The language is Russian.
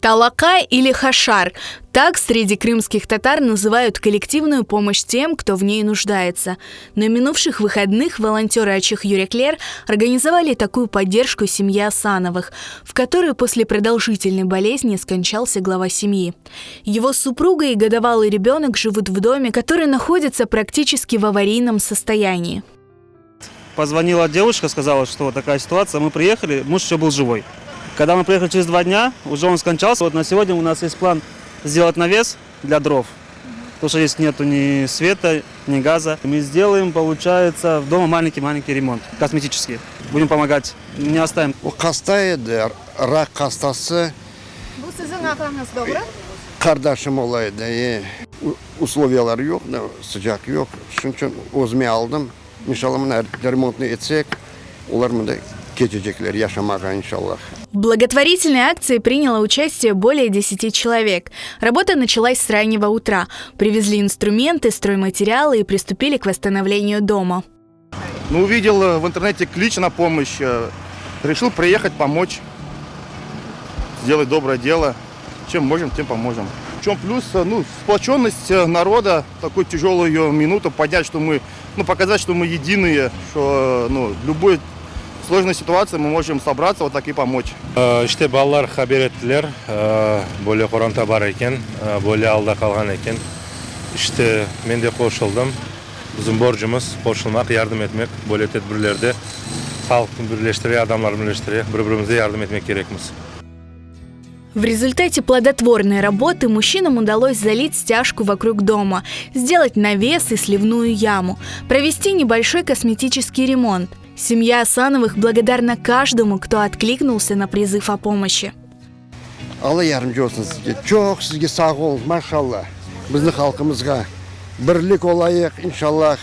Талакай или хашар – так среди крымских татар называют коллективную помощь тем, кто в ней нуждается. На минувших выходных волонтеры Ачех Юреклер организовали такую поддержку семьи Асановых, в которой после продолжительной болезни скончался глава семьи. Его супруга и годовалый ребенок живут в доме, который находится практически в аварийном состоянии. Позвонила девушка, сказала, что вот такая ситуация. Мы приехали, муж еще был живой. Когда мы приехали через 2 дня, уже он скончался. Вот на сегодня у нас есть план сделать навес для дров. Потому что здесь нету ни света, ни газа. Мы сделаем, получается, в доме маленький ремонт, косметический. Будем помогать, не оставим. Рак хастасы. Bu sizin ağrınız doğru? Kardeşim olaydı. Условиялар yok, sıcak yok. Şunun için özüme aldım. İnşallah bunu remontunu etsek, onlar da geçecekler yaşamaya inşallah. В благотворительной акции приняло участие более 10 человек. Работа началась с раннего утра. Привезли инструменты, стройматериалы и приступили к восстановлению дома. Увидел в интернете клич на помощь, решил приехать помочь, сделать доброе дело. Чем можем, тем поможем. В чем плюс? Сплоченность народа, такую тяжелую минуту, поднять, что мы, показать, что мы единые, что в любой сложной ситуации мы можем собраться вот так и помочь. İşte балалар хабар еттілер, более қоранта бар екен, более алда қалған екен. İşte мен де қосылдым. Біздің борышымыз қосылмақ, yardım etmek, более тәдбірлерде халықтың бірлестіре, адамдар бірлестіре, бір-бірімізге yardım etmek керекміз. В результате плодотворной работы мужчинам удалось залить стяжку вокруг дома, сделать навес и сливную яму, провести небольшой косметический ремонт. Семья Асановых благодарна каждому, кто откликнулся на призыв о помощи. Allah yardımcı olsun sizge. Çok sizge sağ olun maşallah. Bizim halkımızga birlik olayık inşallah.